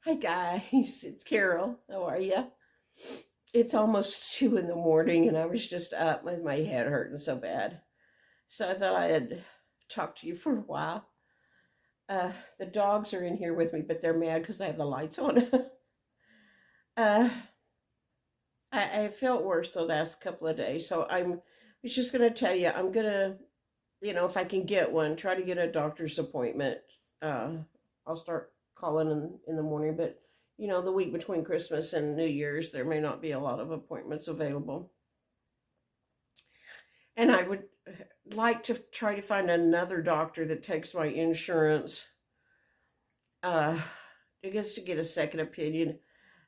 Hi guys, it's Carol. How are you? It's almost 2 in the morning and I was just up with my head hurting so bad. So I thought I'd talk to you for a while. The dogs are in here with me, but they're mad because I have the lights on. uh, I felt worse the last couple of days, so I was just gonna tell you I'm gonna, if I can get one, try to get a doctor's appointment. Uh, I'll start calling in the morning, but the week between Christmas and New Year's, there may not be a lot of appointments available. And I would like to try to find another doctor that takes my insurance, uh, I guess to get a second opinion.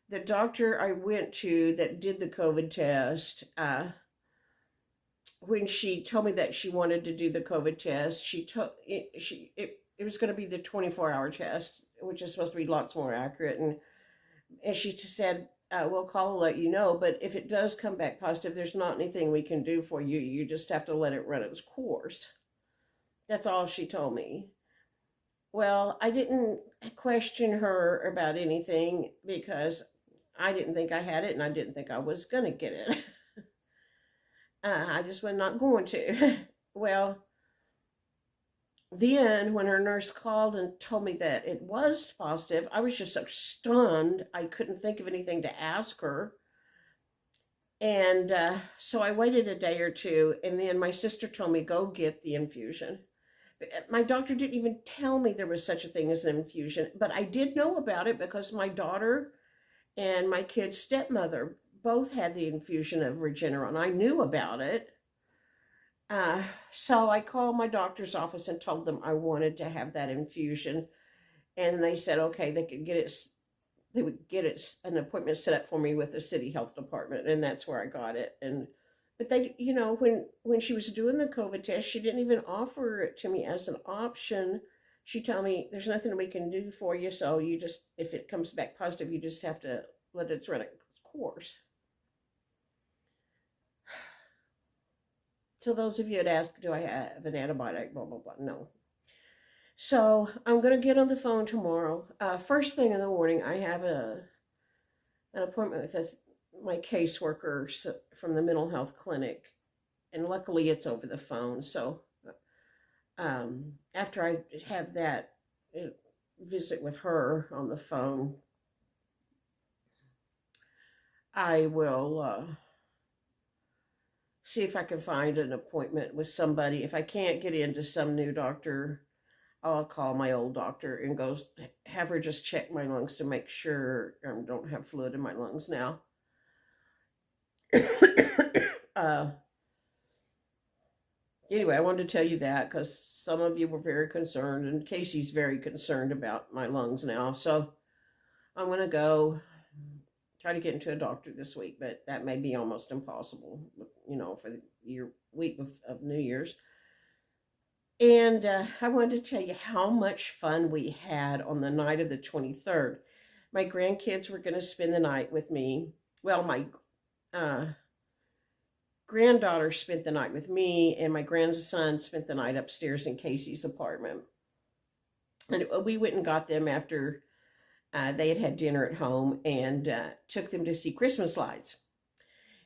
The doctor I went to that did the COVID test, when she told me that she wanted to do the COVID test, it was going to be the 24-hour test, which is supposed to be lots more accurate. And she just said, "We'll call and let you know. But if it does come back positive, there's not anything we can do for you. You just have to let it run its course." That's all she told me. Well, I didn't question her about anything because I didn't think I had it and I didn't think I was going to get it. I just was not going to. Well, then when her nurse called and told me that it was positive, I was just so stunned. I couldn't think of anything to ask her. And so I waited a day or two, and then my sister told me, go get the infusion. My doctor didn't even tell me there was such a thing as an infusion, but I did know about it because my daughter and my kid's stepmother both had the infusion of Regeneron. I knew about it. So I called my doctor's office and told them I wanted to have that infusion. And they said, okay, they would get it an appointment set up for me with the city health department. And that's where I got it. But they, when she was doing the COVID test, she didn't even offer it to me as an option. She told me there's nothing we can do for you. So if it comes back positive, you just have to let it run its course. So those of you that ask, do I have an antibiotic, blah, blah, blah, no. So I'm going to get on the phone tomorrow. First thing in the morning, I have an appointment with my caseworker from the mental health clinic. And luckily it's over the phone. So after I have that visit with her on the phone, I will see if I can find an appointment with somebody. If I can't get into some new doctor, I'll call my old doctor and have her just check my lungs to make sure I don't have fluid in my lungs now. Anyway, I wanted to tell you that because some of you were very concerned, and Casey's very concerned about my lungs now. So I'm going to go try to get into a doctor this week, but that may be almost impossible, for the week of New Year's. And I wanted to tell you how much fun we had on the night of the 23rd. My grandkids were going to spend the night with me. Well, my granddaughter spent the night with me, and my grandson spent the night upstairs in Casey's apartment. And we went and got them after they had had dinner at home and took them to see Christmas lights.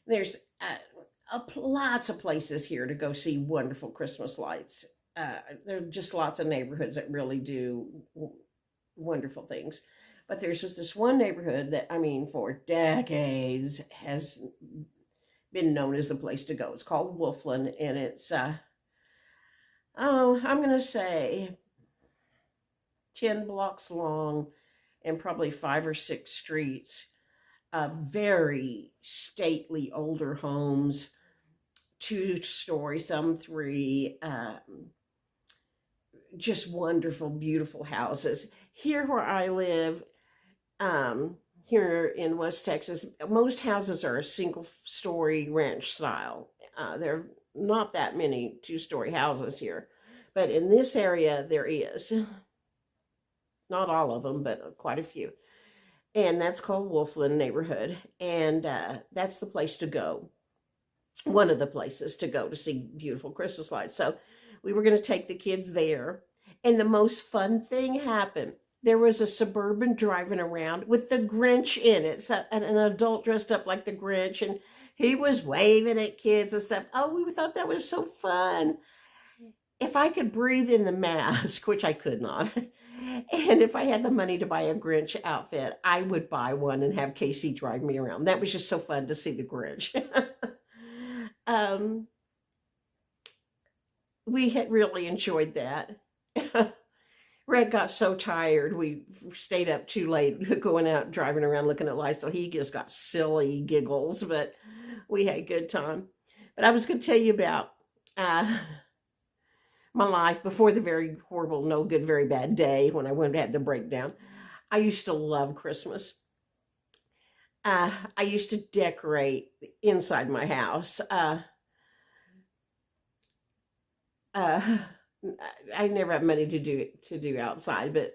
There's lots of places here to go see wonderful Christmas lights. There are just lots of neighborhoods that really do wonderful things. But there's just this one neighborhood that, for decades has been known as the place to go. It's called Wolfland, and it's, I'm going to say 10 blocks long and probably 5 or 6 streets. Very stately older homes, 2-story, some 3, just wonderful, beautiful houses. Here where I live, here in West Texas, most houses are a single-story ranch style. There are not that many 2-story houses here, but in this area there is. Not all of them, but quite a few. And that's called Wolfland neighborhood, and that's the place to go. One of the places to go to see beautiful Christmas lights. So we were going to take the kids there, and the most fun thing happened. there was a Suburban driving around with the Grinch in it. So, an adult dressed up like the Grinch, and he was waving at kids and stuff. Oh, we thought that was so fun. If I could breathe in the mask, which I could not, and if I had the money to buy a Grinch outfit, I would buy one and have Casey drive me around. That was just so fun to see the Grinch. um, we had really enjoyed that. Red got so tired, we stayed up too late going out driving around looking at lights, so he just got silly giggles, but we had a good time. But I was going to tell you about uh, my life before the very horrible, no good, very bad day when I went and had the breakdown. I used to love Christmas. I used to decorate inside my house. Uh, I never had money to do outside, but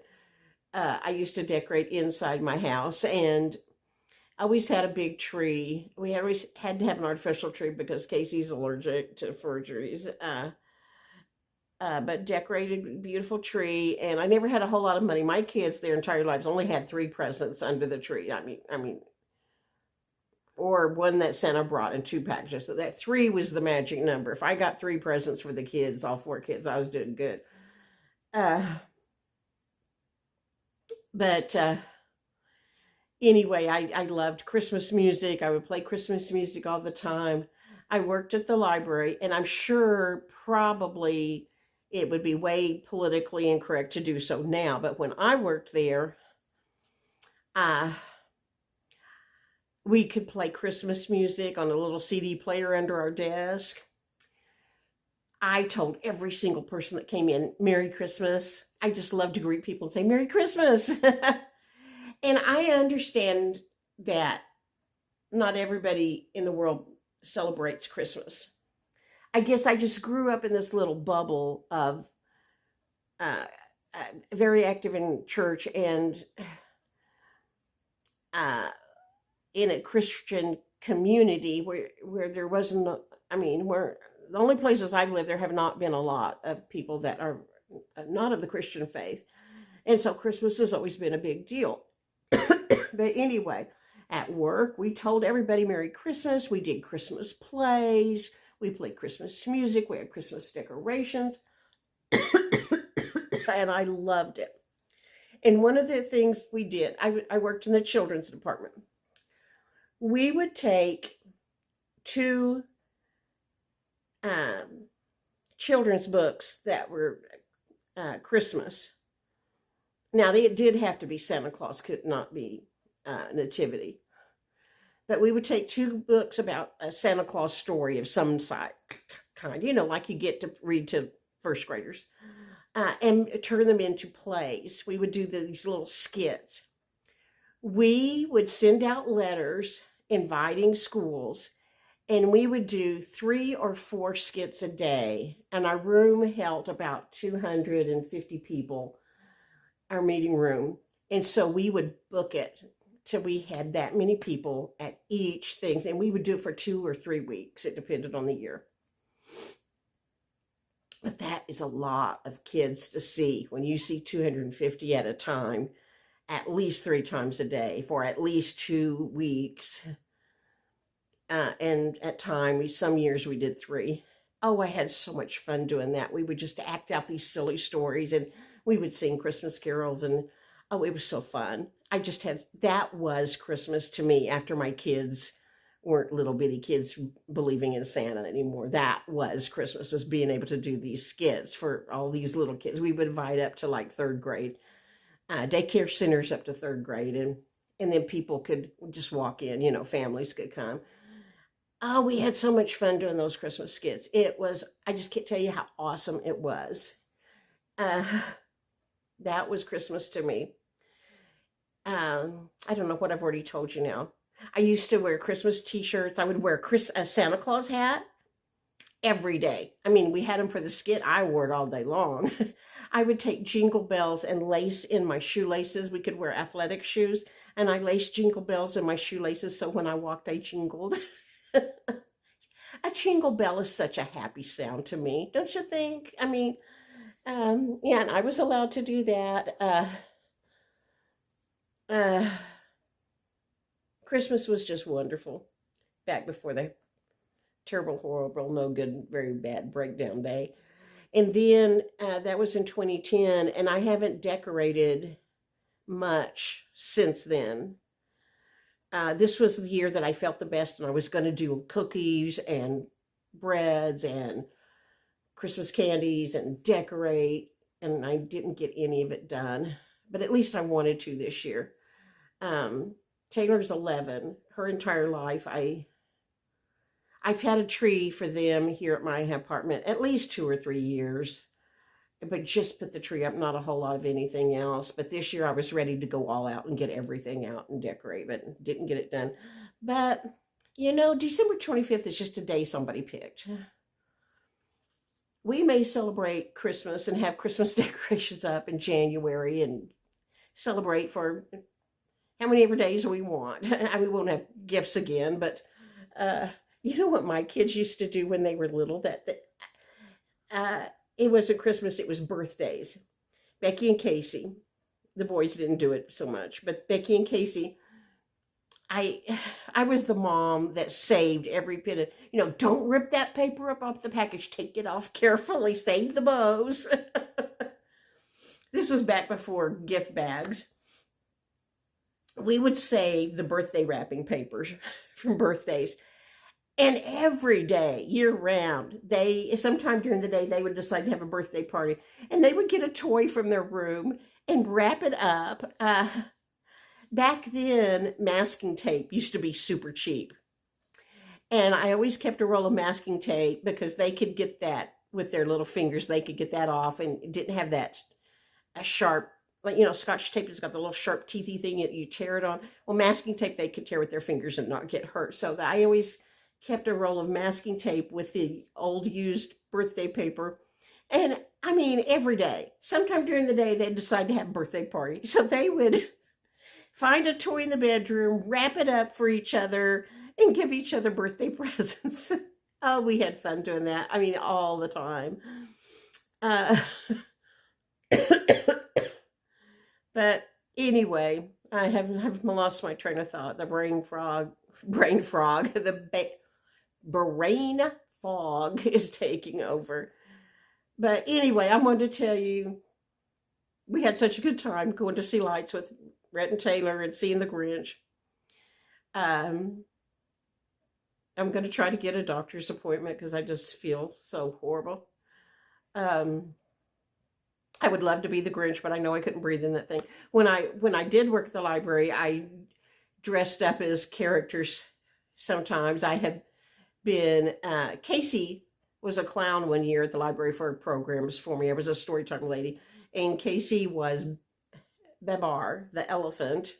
I used to decorate inside my house, and I always had a big tree. We always had to have an artificial tree because Casey's allergic to forgeries. But decorated beautiful tree, and I never had a whole lot of money. My kids, their entire lives, only had 3 presents under the tree. Or one that Santa brought in 2 packages. So that 3 was the magic number. If I got 3 presents for the kids, all 4 kids, I was doing good. Uh, but anyway, I loved Christmas music. I would play Christmas music all the time. I worked at the library, and I'm sure probably it would be way politically incorrect to do so now. But when I worked there, we could play Christmas music on a little CD player under our desk. I told every single person that came in, Merry Christmas. I just love to greet people and say, Merry Christmas. And I understand that not everybody in the world celebrates Christmas. I guess I just grew up in this little bubble of very active in church and in a Christian community where there wasn't, where the only places I've lived, there have not been a lot of people that are not of the Christian faith. And so Christmas has always been a big deal. But anyway, at work, we told everybody Merry Christmas. We did Christmas plays. We played Christmas music. We had Christmas decorations. And I loved it. And one of the things we did, I worked in the children's department. We would take 2 children's books that were Christmas. Now, they did have to be Santa Claus, could not be Nativity. But we would take 2 books about a Santa Claus story of some kind, like you get to read to first graders, and turn them into plays. We would do these little skits. We would send out letters inviting schools, and we would do 3 or 4 skits a day. And our room held about 250 people, our meeting room. And so we would book it till we had that many people at each thing. And we would do it for 2 or 3 weeks. It depended on the year. But that is a lot of kids to see when you see 250 at a time, at least 3 times a day for at least 2 weeks. And at times, some years we did 3. Oh, I had so much fun doing that. We would just act out these silly stories, and we would sing Christmas carols, and oh, it was so fun. That was Christmas to me after my kids weren't little bitty kids believing in Santa anymore. That was Christmas, was being able to do these skits for all these little kids. We would invite up to like 3rd grade, daycare centers up to 3rd grade, and then people could just walk in, families could come. Oh, we had so much fun doing those Christmas skits. I just can't tell you how awesome it was. That was Christmas to me. I don't know what I've already told you now. I used to wear Christmas t-shirts. I would wear a Santa Claus hat every day. We had them for the skit. I wore it all day long. I would take jingle bells and lace in my shoelaces. We could wear athletic shoes, and I laced jingle bells in my shoelaces so when I walked, I jingled. A jingle bell is such a happy sound to me, don't you think? And I was allowed to do that. Uh, Christmas was just wonderful back before the terrible, horrible, no good, very bad breakdown day. And then that was in 2010, and I haven't decorated much since then. This was the year that I felt the best, and I was going to do cookies and breads and Christmas candies and decorate, and I didn't get any of it done. But at least I wanted to this year. Um, Taylor's 11. Her entire life, I've had a tree for them here at my apartment at least 2 or 3 years, but just put the tree up, not a whole lot of anything else. But this year I was ready to go all out and get everything out and decorate, but didn't get it done. But, December 25th is just a day somebody picked. We may celebrate Christmas and have Christmas decorations up in January and celebrate for how many ever days we want. We won't have gifts again, but you know what my kids used to do when they were little? It wasn't Christmas, it was birthdays. Becky and Casey, the boys didn't do it so much, but Becky and Casey, I was the mom that saved every bit of, don't rip that paper up off the package, take it off carefully, save the bows. This was back before gift bags. We would save the birthday wrapping papers from birthdays. And every day, year round, sometime during the day, they would decide to have a birthday party. And they would get a toy from their room and wrap it up. Back then, masking tape used to be super cheap. And I always kept a roll of masking tape because they could get that with their little fingers. They could get that off and didn't have that a sharp, Scotch tape has got the little sharp teethy thing that you tear it on. Well, masking tape they could tear with their fingers and not get hurt. So I always kept a roll of masking tape with the old used birthday paper. And every day, sometime during the day, they'd decide to have a birthday party. So they would find a toy in the bedroom, wrap it up for each other, and give each other birthday presents. Oh, we had fun doing that. All the time. But anyway, I have lost my train of thought. The brain fog, the brain fog is taking over. But anyway, I wanted to tell you, we had such a good time going to see lights with Rhett and Taylor and seeing the Grinch. I'm going to try to get a doctor's appointment because I just feel so horrible. I would love to be the Grinch, but I know I couldn't breathe in that thing. When I did work at the library, I dressed up as characters sometimes. I have been, Casey was a clown one year at the library for programs for me. I was a storytime lady. And Casey was Babar, the elephant.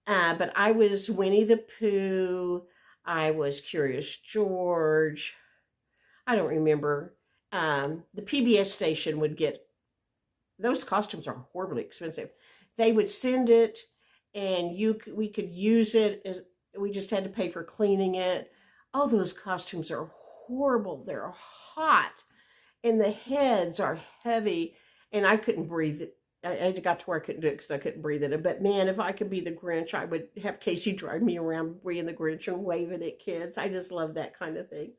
But I was Winnie the Pooh. I was Curious George. I don't remember. The PBS station would get, those costumes are horribly expensive. They would send it and we could use it. We just had to pay for cleaning it. Oh, those costumes are horrible. They're hot and the heads are heavy and I couldn't breathe. I got to where I couldn't do it because I couldn't breathe in it. But man, if I could be the Grinch, I would have Casey drive me around being the Grinch and waving at kids. I just love that kind of thing.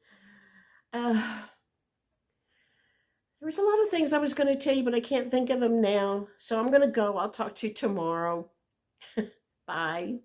There was a lot of things I was going to tell you, but I can't think of them now. So I'm going to go. I'll talk to you tomorrow. Bye.